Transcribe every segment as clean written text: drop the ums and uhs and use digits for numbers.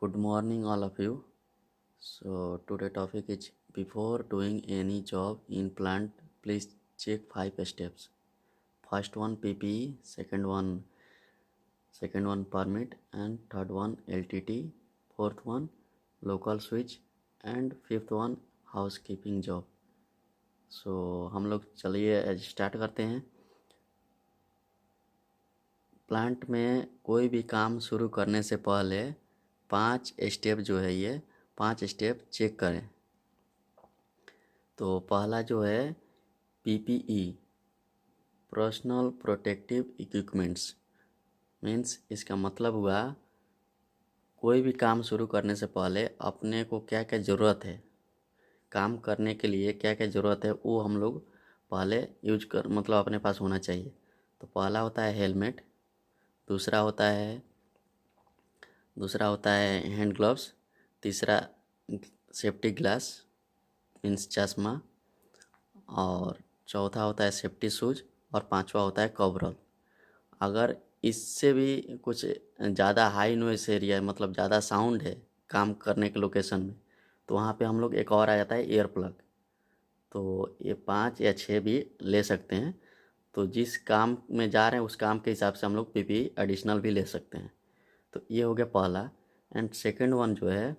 Good morning, all of you. So today topic is before doing any job in plant, please check 5 steps. First one PPE, second one permit, and third one LTT, fourth one local switch, and fifth one housekeeping job. So हम लोग चलिए start करते हैं। Plant में कोई भी काम शुरू करने से पहले 5 स्टेप जो है ये 5 स्टेप चेक करें। तो पहला जो है PPE, personal protective equipments, means इसका मतलब हुआ कोई भी काम शुरू करने से पहले अपने को क्या क्या ज़रूरत है, काम करने के लिए क्या क्या ज़रूरत है वो हम लोग पहले मतलब अपने पास होना चाहिए। तो पहला होता है हेलमेट, दूसरा होता है हैंड ग्लव्स, तीसरा सेफ्टी ग्लास मीन्स चश्मा, और चौथा होता है सेफ्टी शूज, और पांचवा होता है कवरऑल। अगर इससे भी कुछ ज़्यादा हाई नॉइस एरिया है, मतलब ज़्यादा साउंड है काम करने के लोकेशन में, तो वहाँ पे हम लोग एक और आ जाता है ईयर प्लग। तो ये 5 या 6 भी ले सकते हैं। तो जिस काम में जा रहे हैं उस काम के हिसाब से हम लोग PPE एडिशनल भी ले सकते हैं। तो ये हो गया पहला। एंड सेकंड वन जो है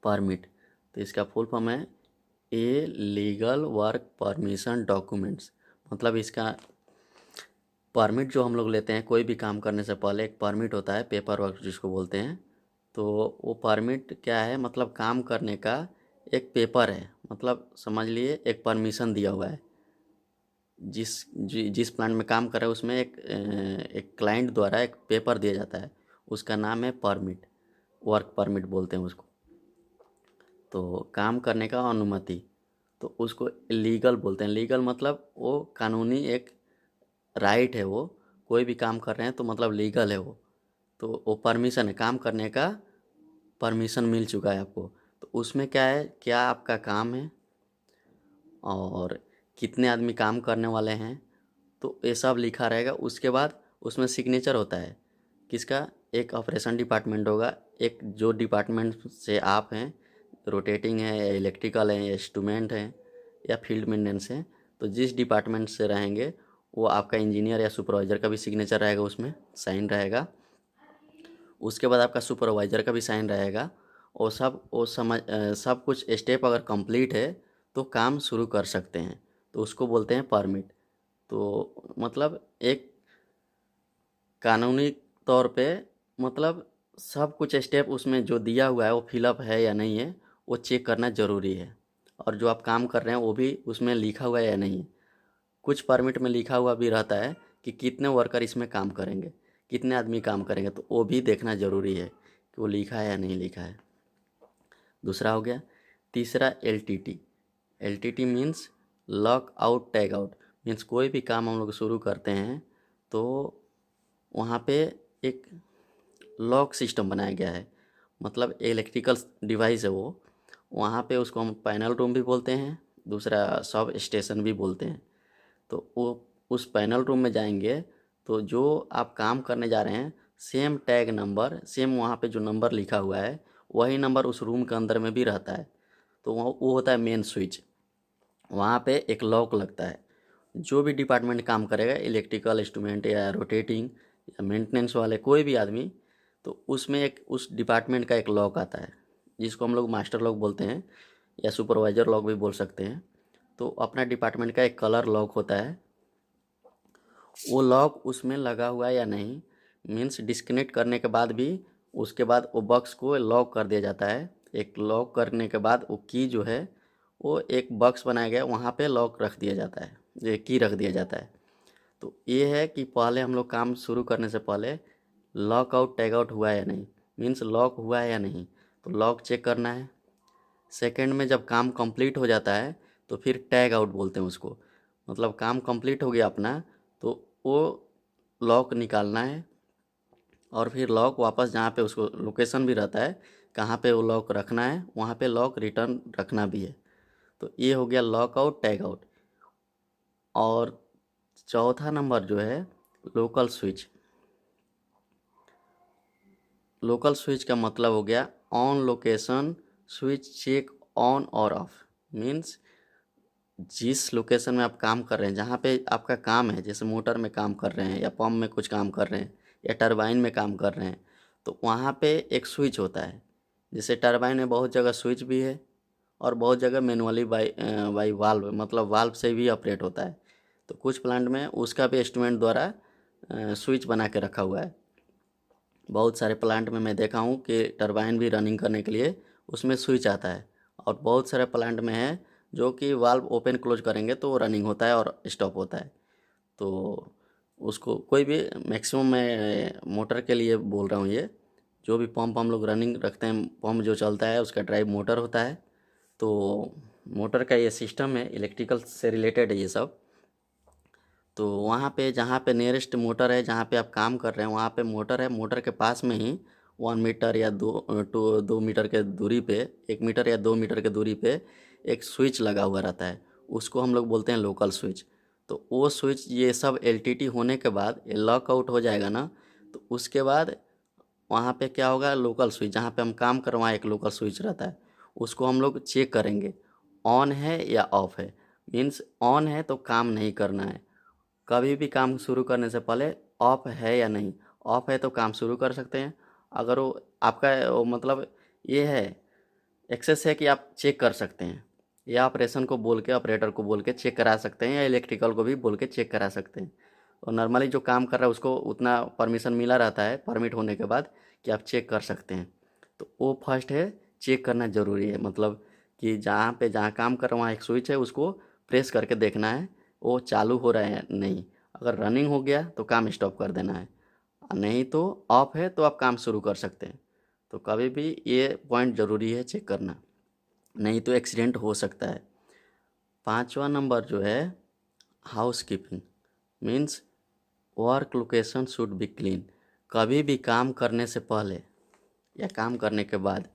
परमिट, तो इसका फुल फॉर्म है a legal work permission documents. मतलब इसका परमिट जो हम लोग लेते हैं कोई भी काम करने से पहले एक परमिट होता है, पेपर वर्क जिसको बोलते हैं। तो वो परमिट क्या है, मतलब काम करने का एक पेपर है, मतलब समझ लिए एक परमिशन दिया हुआ है। जिस प्लांट में काम कर रहे हैं उसमें एक क्लाइंट द्वारा एक पेपर दिया जाता है, उसका नाम है परमिट, वर्क परमिट बोलते हैं उसको। तो काम करने का अनुमति, तो उसको लीगल बोलते हैं। लीगल मतलब वो कानूनी एक राइट है, वो कोई भी काम कर रहे हैं तो मतलब लीगल है वो। तो वो परमिशन है, काम करने का परमिशन मिल चुका है आपको। तो उसमें क्या है, क्या आपका काम है और कितने आदमी काम करने वाले हैं, तो ये सब लिखा रहेगा। उसके बाद उसमें सिग्नेचर होता है किसका, एक ऑपरेशन डिपार्टमेंट होगा, एक जो डिपार्टमेंट से आप हैं, रोटेटिंग है या इलेक्ट्रिकल है या इंस्ट्रूमेंट है या फील्ड मेंटेनेंस है, तो जिस डिपार्टमेंट से रहेंगे वो आपका इंजीनियर या सुपरवाइज़र का भी सिग्नेचर रहेगा, उसमें साइन रहेगा। उसके बाद आपका सुपरवाइज़र का भी साइन रहेगा। और सब कुछ स्टेप अगर कंप्लीट है तो काम शुरू कर सकते हैं, तो उसको बोलते हैं परमिट। तो मतलब एक कानूनी तौर पे मतलब सब कुछ स्टेप उसमें जो दिया हुआ है वो फिलअप है या नहीं है, वो चेक करना ज़रूरी है। और जो आप काम कर रहे हैं वो भी उसमें लिखा हुआ है या नहीं है। कुछ परमिट में लिखा हुआ भी रहता है कि कितने वर्कर इसमें काम करेंगे, कितने आदमी काम करेंगे, तो वो भी देखना ज़रूरी है कि वो लिखा है या नहीं लिखा है। दूसरा हो गया। तीसरा LTT means lock out tag out, means कोई भी काम हम लोग शुरू करते हैं तो वहाँ पे एक लॉक सिस्टम बनाया गया है, मतलब इलेक्ट्रिकल डिवाइस है वो। वहाँ पे उसको हम पैनल रूम भी बोलते हैं, दूसरा सब स्टेशन भी बोलते हैं। तो वो उस पैनल रूम में जाएंगे तो जो आप काम करने जा रहे हैं सेम टैग नंबर, सेम वहाँ पे जो नंबर लिखा हुआ है वही नंबर उस रूम के अंदर में भी रहता है। तो वो होता है मेन स्विच। वहाँ पे एक लॉक लगता है। जो भी डिपार्टमेंट काम करेगा, इलेक्ट्रिकल इंस्ट्रूमेंट या रोटेटिंग या मेंटेनेंस वाले कोई भी आदमी, तो उसमें एक उस डिपार्टमेंट का एक लॉक आता है जिसको हम लोग मास्टर लॉक बोलते हैं या सुपरवाइज़र लॉक भी बोल सकते हैं। तो अपना डिपार्टमेंट का एक कलर लॉक होता है, वो लॉक उसमें लगा हुआ है या नहीं, मीन्स डिस्कनेक्ट करने के बाद भी उसके बाद वो बॉक्स को लॉक कर दिया जाता है। एक लॉक करने के बाद वो की जो है वो एक बॉक्स बनाया गया, वहाँ पे लॉक रख दिया जाता है, ये की रख दिया जाता है। तो ये है कि पहले हम लोग काम शुरू करने से पहले लॉक आउट टैग आउट हुआ है या नहीं, मीन्स लॉक हुआ है या नहीं, तो लॉक चेक करना है। सेकंड में जब काम कंप्लीट हो जाता है तो फिर टैग आउट बोलते हैं उसको, मतलब काम कंप्लीट हो गया अपना तो वो लॉक निकालना है और फिर लॉक वापस जहाँ पे उसको लोकेशन भी रहता है कहाँ पे वो लॉक रखना है वहाँ पे लॉक रिटर्न रखना भी है। तो ये हो गया लॉक आउट टैग आउट। और चौथा नंबर जो है लोकल स्विच। लोकल स्विच का मतलब हो गया on location switch check on और ऑफ। मीन्स जिस लोकेशन में आप काम कर रहे हैं, जहाँ पे आपका काम है, जैसे मोटर में काम कर रहे हैं या पंप में कुछ काम कर रहे हैं या टरबाइन में काम कर रहे हैं, तो वहाँ पे एक स्विच होता है। जैसे टरबाइन में बहुत जगह स्विच भी है और बहुत जगह मैनुअली बाई वाल्व, मतलब वाल्व से भी ऑपरेट होता है। तो कुछ प्लांट में उसका भी इंस्ट्रूमेंट द्वारा स्विच बना के रखा हुआ है। बहुत सारे प्लांट में मैं देखा हूँ कि टरबाइन भी रनिंग करने के लिए उसमें स्विच आता है, और बहुत सारे प्लांट में है जो कि वाल्व ओपन क्लोज करेंगे तो रनिंग होता है और स्टॉप होता है। तो उसको कोई भी, मैक्सिमम मैं मोटर के लिए बोल रहा हूँ, ये जो भी पंप हम लोग रनिंग रखते हैं, पंप जो चलता है उसका ड्राइव मोटर होता है। तो मोटर का ये सिस्टम है, इलेक्ट्रिकल से रिलेटेड है ये सब। तो वहाँ पे जहाँ पे नियरेस्ट मोटर है, जहाँ पे आप काम कर रहे हैं वहाँ पे मोटर है, मोटर के पास में ही 1 मीटर या 2 मीटर के दूरी पे, 1 मीटर या 2 मीटर के दूरी पे एक स्विच लगा हुआ रहता है। उसको हम लोग बोलते हैं लोकल स्विच। तो वो स्विच, ये सब एलटीटी होने के बाद ये लॉक आउट हो जाएगा ना, तो उसके बाद वहाँ पे क्या होगा, लोकल स्विच जहाँ पे हम काम कर वहाँ एक लोकल स्विच रहता है, उसको हम लोग चेक करेंगे ऑन है या ऑफ है। मीन्स ऑन है तो काम नहीं करना है, कभी भी काम शुरू करने से पहले ऑफ है या नहीं। ऑफ है तो काम शुरू कर सकते हैं। अगर वो आपका वो मतलब ये है, एक्सेस है कि आप चेक कर सकते हैं, या ऑपरेशन को बोल के, ऑपरेटर को बोल के चेक करा सकते हैं, या इलेक्ट्रिकल को भी बोल के चेक करा सकते हैं। और नॉर्मली जो काम कर रहा है उसको उतना परमिशन मिला रहता है परमिट होने के बाद कि आप चेक कर सकते हैं। तो वो फर्स्ट है, चेक करना ज़रूरी है। मतलब कि जहाँ काम कर रहा हूँ वहाँ एक स्विच है, उसको प्रेस करके देखना है वो चालू हो रहा है नहीं। अगर रनिंग हो गया तो काम स्टॉप कर देना है, नहीं तो ऑफ है तो आप काम शुरू कर सकते हैं। तो कभी भी ये पॉइंट ज़रूरी है चेक करना, नहीं तो एक्सीडेंट हो सकता है। 5वां नंबर जो है house keeping. Means work location should be clean. कभी भी काम करने से पहले या काम करने के बाद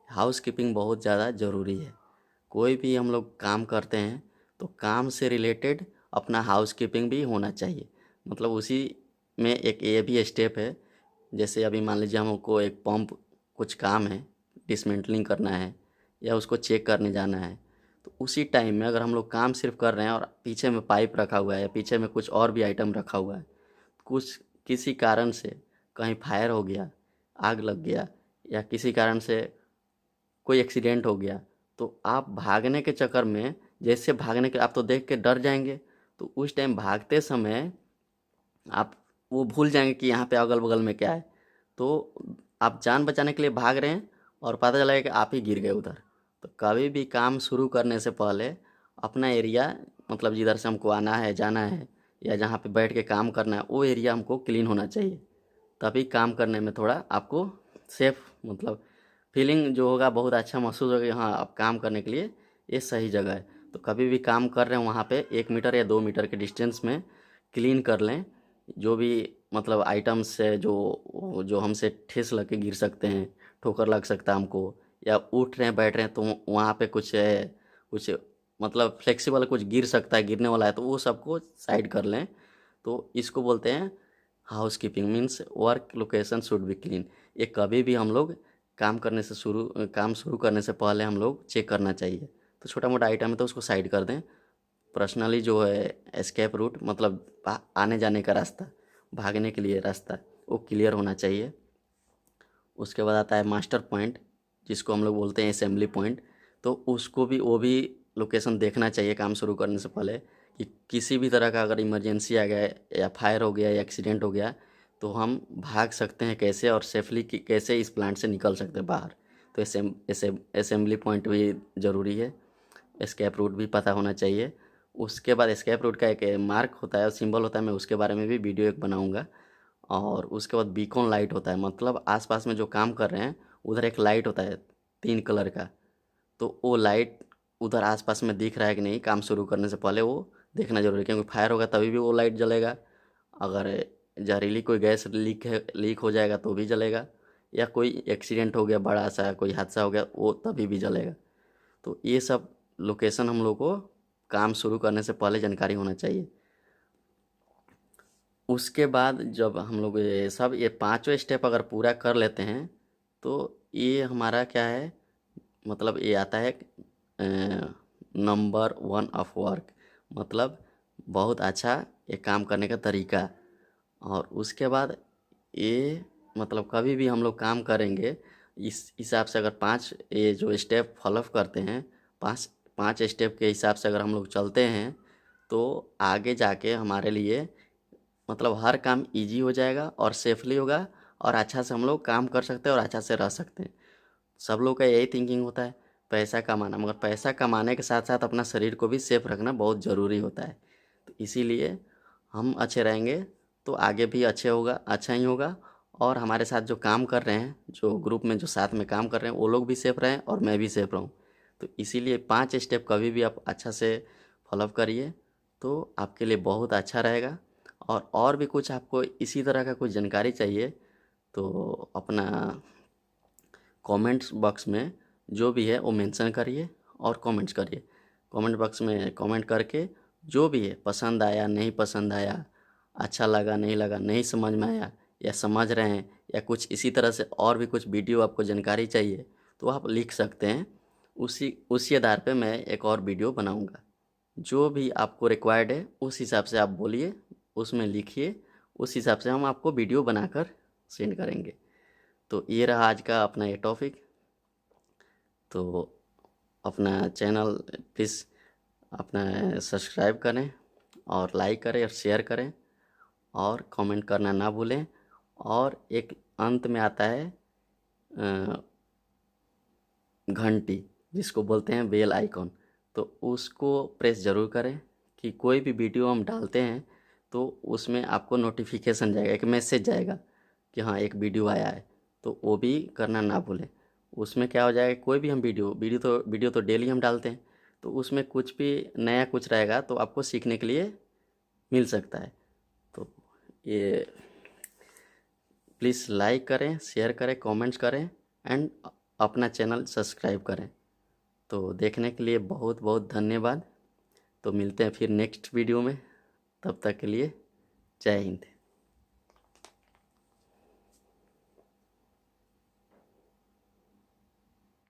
हाउस कीपिंग बहुत ज़्यादा ज़रूरी है। कोई भी हम लोग काम करते हैं तो काम से रिलेटेड अपना हाउस कीपिंग भी होना चाहिए। मतलब उसी में एक ये भी स्टेप है। जैसे अभी मान लीजिए हमको एक पंप कुछ काम है, डिसमेंटलिंग करना है या उसको चेक करने जाना है, तो उसी टाइम में अगर हम लोग काम सिर्फ कर रहे हैं और पीछे में पाइप रखा हुआ है या पीछे में कुछ और भी आइटम रखा हुआ है, कुछ किसी कारण से कहीं फायर हो गया, आग लग गया, या किसी कारण से कोई एक्सीडेंट हो गया, तो आप भागने के चक्कर में, जैसे भागने के आप तो देख के डर जाएंगे, तो उस टाइम भागते समय आप वो भूल जाएंगे कि यहाँ पे अगल बगल में क्या है। तो आप जान बचाने के लिए भाग रहे हैं और पता चला कि आप ही गिर गए उधर। तो कभी भी काम शुरू करने से पहले अपना एरिया, मतलब जिधर से हमको आना है जाना है या जहाँ पे बैठ के काम करना है, वो एरिया हमको क्लीन होना चाहिए। तभी काम करने में थोड़ा आपको सेफ, मतलब फीलिंग जो होगा बहुत अच्छा महसूस होगा, हाँ आप काम करने के लिए ये सही जगह है। तो कभी भी काम कर रहे हैं वहाँ पे 1 मीटर या 2 मीटर के डिस्टेंस में क्लीन कर लें। जो भी मतलब आइटम्स है जो जो हमसे ठेस लग के गिर सकते हैं, ठोकर लग सकता है हमको, या उठ रहे हैं बैठ रहे हैं तो वहाँ पे कुछ है, कुछ मतलब फ्लेक्सिबल कुछ गिर सकता है, गिरने वाला है, तो वो सबको साइड कर लें। तो इसको बोलते हैं house keeping. Means work location should be clean. ये कभी भी हम लोग काम शुरू करने से पहले हम लोग चेक करना चाहिए। तो छोटा मोटा आइटम है तो उसको साइड कर दें। पर्सनली जो है एस्केप रूट, मतलब आने जाने का रास्ता, भागने के लिए रास्ता, वो क्लियर होना चाहिए। उसके बाद आता है मास्टर पॉइंट, जिसको हम लोग बोलते हैं असेंबली पॉइंट। तो उसको भी, वो भी लोकेशन देखना चाहिए काम शुरू करने से पहले, कि किसी भी तरह का अगर इमरजेंसी आ गया या फायर हो गया या एक्सीडेंट हो गया तो हम भाग सकते हैं कैसे, और सेफली कैसे इस प्लांट से निकल सकते हैं बाहर। तो असेंबली पॉइंट भी ज़रूरी है। एस्केप रूट भी पता होना चाहिए। उसके बाद एस्केप रूट का एक मार्क होता है, सिंबल होता है, मैं उसके बारे में भी वीडियो एक बनाऊंगा। और उसके बाद बीकॉन लाइट होता है, मतलब आसपास में जो काम कर रहे हैं उधर एक लाइट होता है 3 कलर का। तो वो लाइट उधर आसपास में दिख रहा है कि नहीं, काम शुरू करने से पहले वो देखना जरूरी है, क्योंकि फायर होगा तभी भी वो लाइट जलेगा। अगर जहरीली कोई गैस लीक हो जाएगा तो भी जलेगा, या कोई एक्सीडेंट हो गया बड़ा सा, कोई हादसा हो गया, वो तभी भी जलेगा। तो ये सब लोकेशन हम लोग को काम शुरू करने से पहले जानकारी होना चाहिए। उसके बाद जब हम लोग ये पांचों स्टेप अगर पूरा कर लेते हैं तो ये हमारा क्या है, मतलब ये आता है नंबर 1 ऑफ वर्क, मतलब बहुत अच्छा ये काम करने का तरीका। और उसके बाद ये मतलब कभी भी हम लोग काम करेंगे इस हिसाब से, अगर 5 ये जो स्टेप फॉलो करते हैं, 5 5 स्टेप के हिसाब से अगर हम लोग चलते हैं, तो आगे जाके हमारे लिए मतलब हर काम इजी हो जाएगा और सेफली होगा, और अच्छा से हम लोग काम कर सकते हैं और अच्छा से रह सकते हैं। सब लोग का यही थिंकिंग होता है, पैसा कमाना, मगर पैसा कमाने के साथ साथ अपना शरीर को भी सेफ रखना बहुत ज़रूरी होता है। तो इसीलिए हम अच्छे रहेंगे तो आगे भी अच्छे होगा, अच्छा ही होगा। और हमारे साथ जो काम कर रहे हैं, जो ग्रुप में जो साथ में काम कर रहे हैं, वो लोग भी सेफ रहें और मैं भी सेफ रहूं। तो इसीलिए 5 स्टेप कभी भी आप अच्छा से फॉलो करिए, तो आपके लिए बहुत अच्छा रहेगा। और भी कुछ आपको इसी तरह का कुछ जानकारी चाहिए तो अपना कमेंट्स बॉक्स में जो भी है वो मेंशन करिए और कमेंट्स करिए। कमेंट बॉक्स में कमेंट करके जो भी है, पसंद आया नहीं पसंद आया, अच्छा लगा नहीं लगा, नहीं समझ में आया या समझ रहे हैं, या कुछ इसी तरह से और भी कुछ वीडियो आपको जानकारी चाहिए, तो आप लिख सकते हैं। उसी आधार पे मैं एक और वीडियो बनाऊंगा। जो भी आपको रिक्वायर्ड है उस हिसाब से आप बोलिए, उसमें लिखिए, उस हिसाब से हम आपको वीडियो बनाकर सेंड करेंगे। तो ये रहा आज का अपना ये टॉपिक। तो अपना चैनल प्लीज़ अपना सब्सक्राइब करें और लाइक करें और शेयर करें और कमेंट करना ना भूलें। और एक अंत में आता है घंटी, जिसको बोलते हैं बेल आइकॉन, तो उसको प्रेस ज़रूर करें कि कोई भी वीडियो हम डालते हैं तो उसमें आपको नोटिफिकेशन जाएगा, एक मैसेज जाएगा कि हाँ एक वीडियो आया है, तो वो भी करना ना भूलें। उसमें क्या हो जाएगा, कोई भी हम वीडियो तो डेली हम डालते हैं, तो उसमें कुछ भी नया कुछ रहेगा तो आपको सीखने के लिए मिल सकता है। तो ये प्लीज़ लाइक करें, शेयर करें, कमेंट्स करें एंड अपना चैनल सब्सक्राइब करें। तो देखने के लिए बहुत बहुत धन्यवाद। तो मिलते हैं फिर नेक्स्ट वीडियो में, तब तक के लिए जय हिंद।